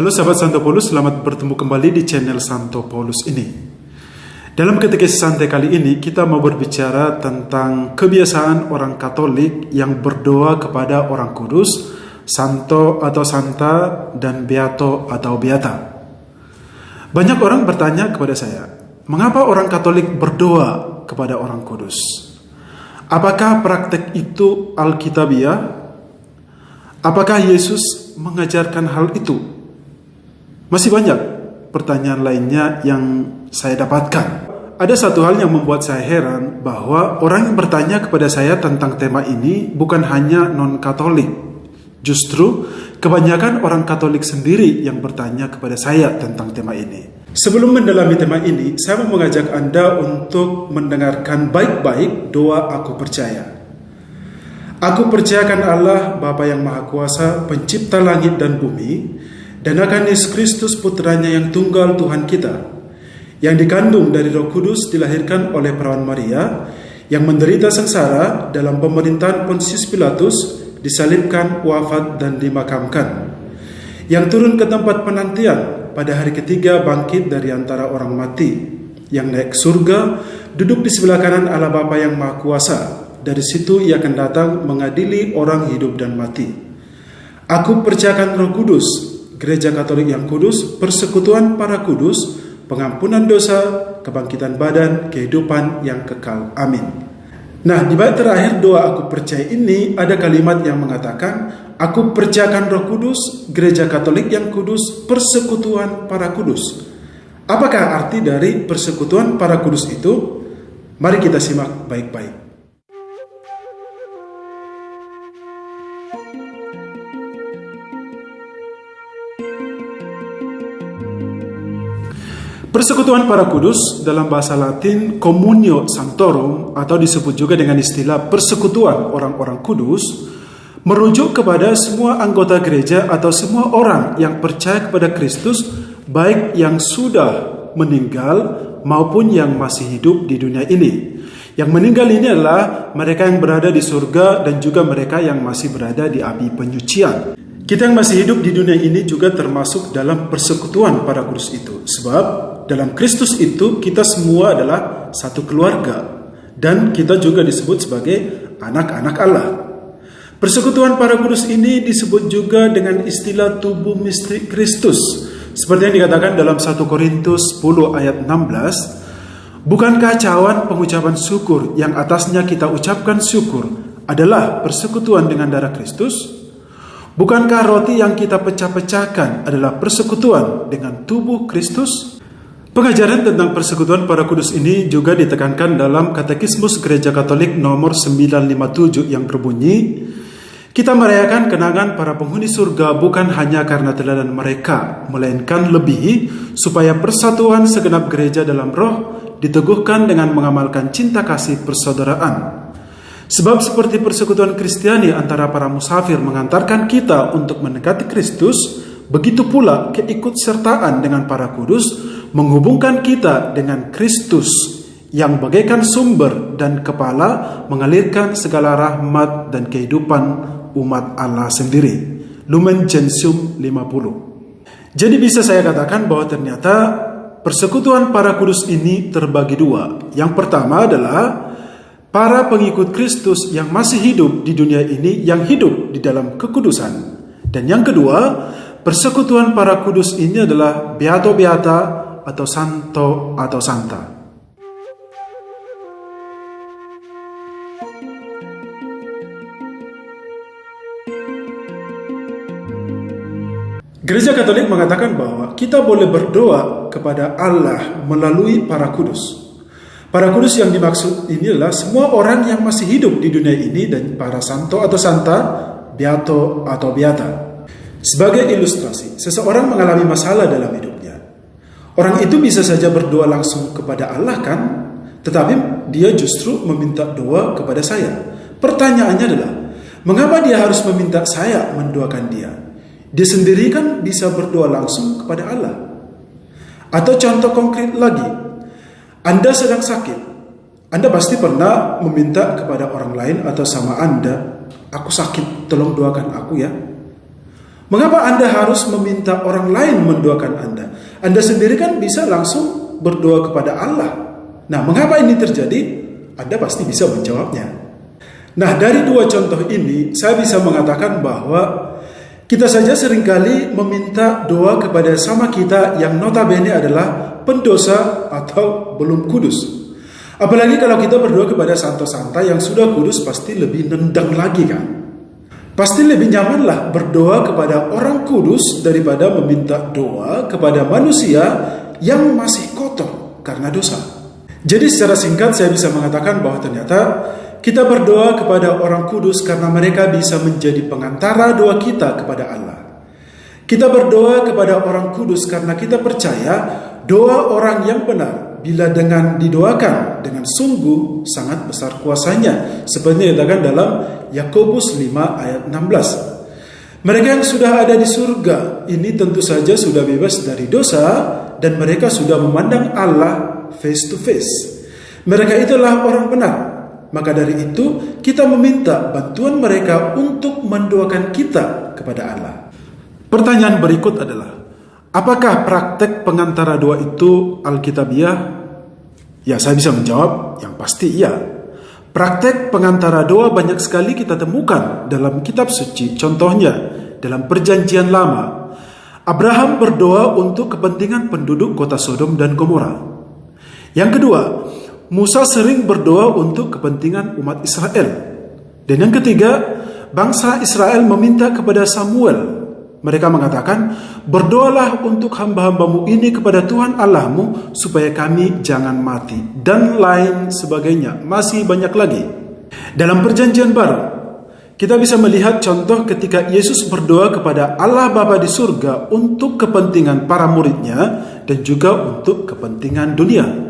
Halo sahabat Santo Paulus, selamat bertemu kembali di channel Santo Paulus ini. Dalam katekesi santai kali ini, kita mau berbicara tentang kebiasaan orang Katolik yang berdoa kepada orang kudus, Santo atau Santa, dan Beato atau Beata. Banyak orang bertanya kepada saya, mengapa orang Katolik berdoa kepada orang kudus? Apakah praktek itu Alkitabiah? Apakah Yesus mengajarkan hal itu? Masih banyak pertanyaan lainnya yang saya dapatkan. Ada satu hal yang membuat saya heran, bahwa orang yang bertanya kepada saya tentang tema ini bukan hanya non-Katolik. Justru kebanyakan orang Katolik sendiri yang bertanya kepada saya tentang tema ini. Sebelum mendalami tema ini, saya mau mengajak Anda untuk mendengarkan baik-baik doa aku percaya. Aku percayakan Allah, Bapa yang Maha Kuasa, pencipta langit dan bumi, dan akan Yesus Kristus putranya yang tunggal Tuhan kita, yang dikandung dari Roh Kudus, dilahirkan oleh perawan Maria, yang menderita sengsara dalam pemerintahan Pontius Pilatus, disalibkan, wafat, dan dimakamkan, yang turun ke tempat penantian, pada hari ketiga bangkit dari antara orang mati, yang naik surga, duduk di sebelah kanan Allah Bapa yang Maha Kuasa. Dari situ ia akan datang mengadili orang hidup dan mati. Aku percayakan Roh Kudus, Gereja Katolik yang kudus, persekutuan para kudus, pengampunan dosa, kebangkitan badan, kehidupan yang kekal. Amin. Nah, di bait terakhir doa aku percaya ini ada kalimat yang mengatakan, aku percayakan Roh Kudus, Gereja Katolik yang kudus, persekutuan para kudus. Apakah arti dari persekutuan para kudus itu? Mari kita simak baik-baik. Persekutuan para kudus dalam bahasa Latin Communio Sanctorum, atau disebut juga dengan istilah persekutuan orang-orang kudus, merujuk kepada semua anggota gereja atau semua orang yang percaya kepada Kristus, baik yang sudah meninggal maupun yang masih hidup di dunia ini. Yang meninggal ini adalah mereka yang berada di surga dan juga mereka yang masih berada di api penyucian. Kita yang masih hidup di dunia ini juga termasuk dalam persekutuan para kudus itu. Sebab dalam Kristus itu kita semua adalah satu keluarga. Dan kita juga disebut sebagai anak-anak Allah. Persekutuan para kudus ini disebut juga dengan istilah tubuh misteri Kristus. Seperti yang dikatakan dalam 1 Korintus 10 ayat 16. Bukankah cawan pengucapan syukur yang atasnya kita ucapkan syukur adalah persekutuan dengan darah Kristus? Bukankah roti yang kita pecah-pecahkan adalah persekutuan dengan tubuh Kristus? Pengajaran tentang persekutuan para kudus ini juga ditekankan dalam Katekismus Gereja Katolik nomor 957 yang berbunyi, kita merayakan kenangan para penghuni surga bukan hanya karena teladan mereka, melainkan lebih supaya persatuan segenap gereja dalam roh diteguhkan dengan mengamalkan cinta kasih persaudaraan. Sebab seperti persekutuan Kristiani antara para musafir mengantarkan kita untuk mendekati Kristus, begitu pula keikutsertaan dengan para kudus menghubungkan kita dengan Kristus yang bagaikan sumber dan kepala mengalirkan segala rahmat dan kehidupan umat Allah sendiri. Lumen Gentium 50. Jadi bisa saya katakan bahwa ternyata persekutuan para kudus ini terbagi dua. Yang pertama adalah para pengikut Kristus yang masih hidup di dunia ini, yang hidup di dalam kekudusan. Dan yang kedua, persekutuan para kudus ini adalah Beato Beata atau Santo atau Santa. Gereja Katolik mengatakan bahwa kita boleh berdoa kepada Allah melalui para kudus. Para kudus yang dimaksud ini adalah semua orang yang masih hidup di dunia ini dan para santo atau santa, beato atau beata. Sebagai ilustrasi, seseorang mengalami masalah dalam hidupnya. Orang itu bisa saja berdoa langsung kepada Allah kan? Tetapi dia justru meminta doa kepada saya. Pertanyaannya adalah, mengapa dia harus meminta saya mendoakan dia? Dia sendiri kan bisa berdoa langsung kepada Allah. Atau contoh konkret lagi, Anda sedang sakit. Anda pasti pernah meminta kepada orang lain atau sama Anda, aku sakit, tolong doakan aku ya. Mengapa Anda harus meminta orang lain mendoakan Anda? Anda sendiri kan bisa langsung berdoa kepada Allah. Nah, mengapa ini terjadi? Anda pasti bisa menjawabnya. Nah, dari dua contoh ini, saya bisa mengatakan bahwa kita saja seringkali meminta doa kepada sama kita yang notabene adalah pendosa atau belum kudus. Apalagi kalau kita berdoa kepada santo-santa yang sudah kudus, pasti lebih nendang lagi kan? Pasti lebih nyamanlah berdoa kepada orang kudus daripada meminta doa kepada manusia yang masih kotor karena dosa. Jadi secara singkat saya bisa mengatakan bahwa ternyata kita berdoa kepada orang kudus karena mereka bisa menjadi pengantara doa kita kepada Allah. Kita berdoa kepada orang kudus karena kita percaya doa orang yang benar bila dengan didoakan dengan sungguh sangat besar kuasanya, seperti dikatakan dalam Yakobus 5 ayat 16. Mereka yang sudah ada di surga ini tentu saja sudah bebas dari dosa dan mereka sudah memandang Allah face to face. Mereka itulah orang benar. Maka dari itu kita meminta bantuan mereka untuk mendoakan kita kepada Allah. Pertanyaan berikut adalah, apakah praktek pengantara doa itu Alkitabiah? Ya, saya bisa menjawab, yang pasti iya. Praktek pengantara doa banyak sekali kita temukan dalam kitab suci. Contohnya, dalam perjanjian lama, Abraham berdoa untuk kepentingan penduduk kota Sodom dan Gomora. Yang kedua, Musa sering berdoa untuk kepentingan umat Israel. Dan yang ketiga, bangsa Israel meminta kepada Samuel. Mereka mengatakan, berdoalah untuk hamba-hambamu ini kepada Tuhan Allahmu supaya kami jangan mati. Dan lain sebagainya, masih banyak lagi. Dalam perjanjian baru, kita bisa melihat contoh ketika Yesus berdoa kepada Allah Bapa di surga untuk kepentingan para muridnya dan juga untuk kepentingan dunia.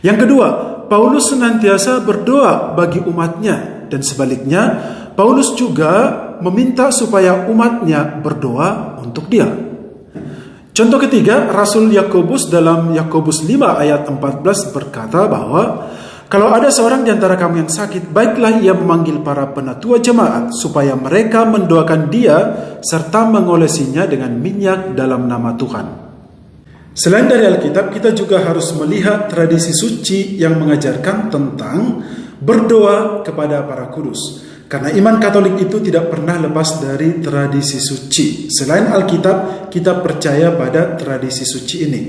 Yang kedua, Paulus senantiasa berdoa bagi umatnya dan sebaliknya, Paulus juga meminta supaya umatnya berdoa untuk dia. Contoh ketiga, Rasul Yakobus dalam Yakobus 5 ayat 14 berkata bahwa kalau ada seorang di antara kamu yang sakit, baiklah ia memanggil para penatua jemaat supaya mereka mendoakan dia serta mengolesinya dengan minyak dalam nama Tuhan. Selain dari Alkitab, kita juga harus melihat tradisi suci yang mengajarkan tentang berdoa kepada para kudus. Karena iman Katolik itu tidak pernah lepas dari tradisi suci. Selain Alkitab, kita percaya pada tradisi suci ini.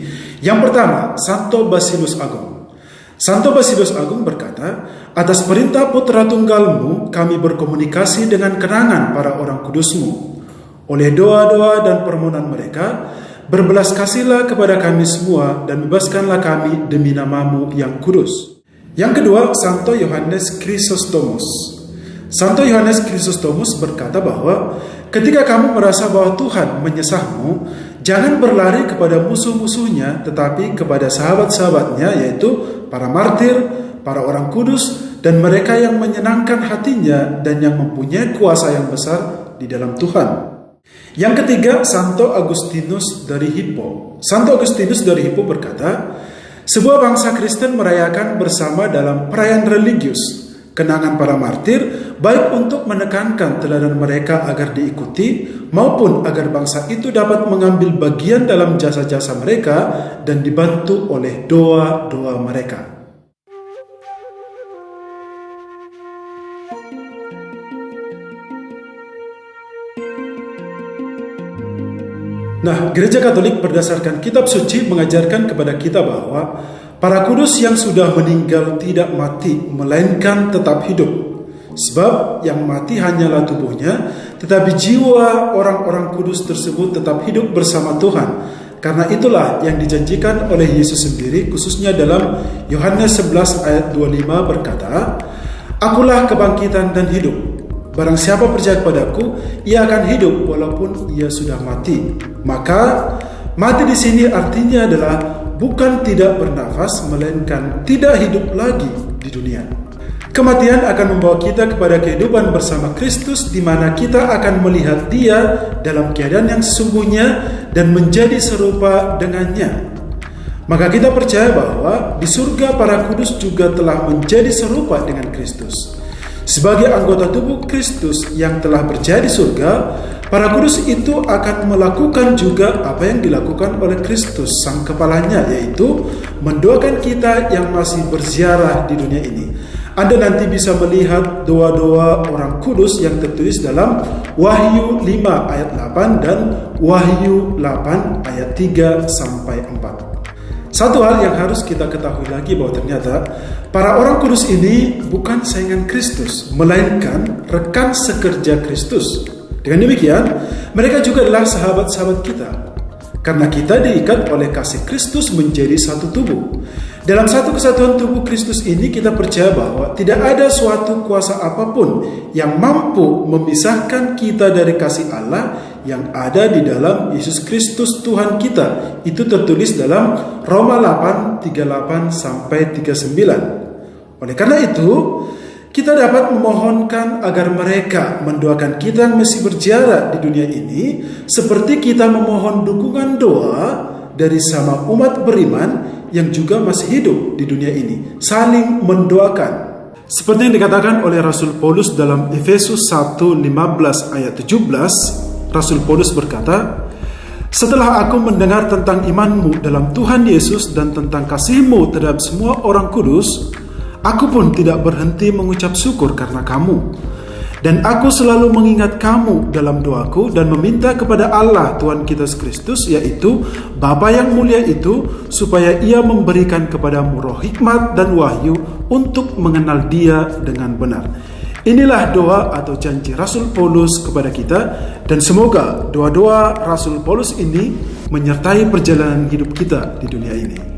Yang pertama, Santo Basilus Agung. Santo Basilus Agung berkata, atas perintah putra tunggalmu, kami berkomunikasi dengan kenangan para orang kudusmu. Oleh doa-doa dan permohonan mereka, berbelas kasihlah kepada kami semua dan bebaskanlah kami demi namamu yang kudus. Yang kedua, Santo Yohanes Chrysostomus. Santo Yohanes Chrysostomus berkata bahwa ketika kamu merasa bahwa Tuhan menyesahmu, jangan berlari kepada musuh-musuhnya, tetapi kepada sahabat-sahabatnya, yaitu para martir, para orang kudus, dan mereka yang menyenangkan hatinya dan yang mempunyai kuasa yang besar di dalam Tuhan. Yang ketiga, Santo Agustinus dari Hippo. Santo Agustinus dari Hippo berkata, sebuah bangsa Kristen merayakan bersama dalam perayaan religius kenangan para martir, baik untuk menekankan teladan mereka agar diikuti, maupun agar bangsa itu dapat mengambil bagian dalam jasa-jasa mereka dan dibantu oleh doa-doa mereka. Nah, Gereja Katolik berdasarkan kitab suci mengajarkan kepada kita bahwa para kudus yang sudah meninggal tidak mati, melainkan tetap hidup. Sebab yang mati hanyalah tubuhnya, tetapi jiwa orang-orang kudus tersebut tetap hidup bersama Tuhan. Karena itulah yang dijanjikan oleh Yesus sendiri, khususnya dalam Yohanes 11 ayat 25 berkata, Akulah kebangkitan dan hidup. Barang siapa percaya kepadaku, ia akan hidup walaupun ia sudah mati. Maka mati di sini artinya adalah bukan tidak bernafas, melainkan tidak hidup lagi di dunia. Kematian akan membawa kita kepada kehidupan bersama Kristus, di mana kita akan melihat Dia dalam keadaan yang sesungguhnya dan menjadi serupa dengannya. Maka kita percaya bahwa di surga para kudus juga telah menjadi serupa dengan Kristus. Sebagai anggota tubuh Kristus yang telah berjaya di surga, para kudus itu akan melakukan juga apa yang dilakukan oleh Kristus sang kepalanya, yaitu mendoakan kita yang masih berziarah di dunia ini. Anda nanti bisa melihat doa-doa orang kudus yang tertulis dalam Wahyu 5 ayat 8 dan Wahyu 8 ayat 3 sampai 4. Satu hal yang harus kita ketahui lagi bahwa ternyata para orang kudus ini bukan saingan Kristus, melainkan rekan sekerja Kristus. Dengan demikian, mereka juga adalah sahabat-sahabat kita. Karena kita diikat oleh kasih Kristus menjadi satu tubuh. Dalam satu kesatuan tubuh Kristus ini kita percaya bahwa tidak ada suatu kuasa apapun yang mampu memisahkan kita dari kasih Allah yang ada di dalam Yesus Kristus Tuhan kita. Itu tertulis dalam Roma 8, 38 sampai 39. Oleh karena itu, kita dapat memohonkan agar mereka mendoakan kita yang masih berjarak di dunia ini, seperti kita memohon dukungan doa dari sama umat beriman yang juga masih hidup di dunia ini, saling mendoakan. Seperti yang dikatakan oleh Rasul Paulus dalam Efesus 1:15 ayat 17, Rasul Paulus berkata, "Setelah aku mendengar tentang imanmu dalam Tuhan Yesus dan tentang kasihmu terhadap semua orang kudus, aku pun tidak berhenti mengucap syukur karena kamu. Dan aku selalu mengingat kamu dalam doaku dan meminta kepada Allah Tuhan kita Kristus, yaitu Bapa yang mulia itu, supaya Ia memberikan kepadamu roh hikmat dan wahyu untuk mengenal Dia dengan benar." Inilah doa atau janji Rasul Paulus kepada kita, dan semoga doa-doa Rasul Paulus ini menyertai perjalanan hidup kita di dunia ini.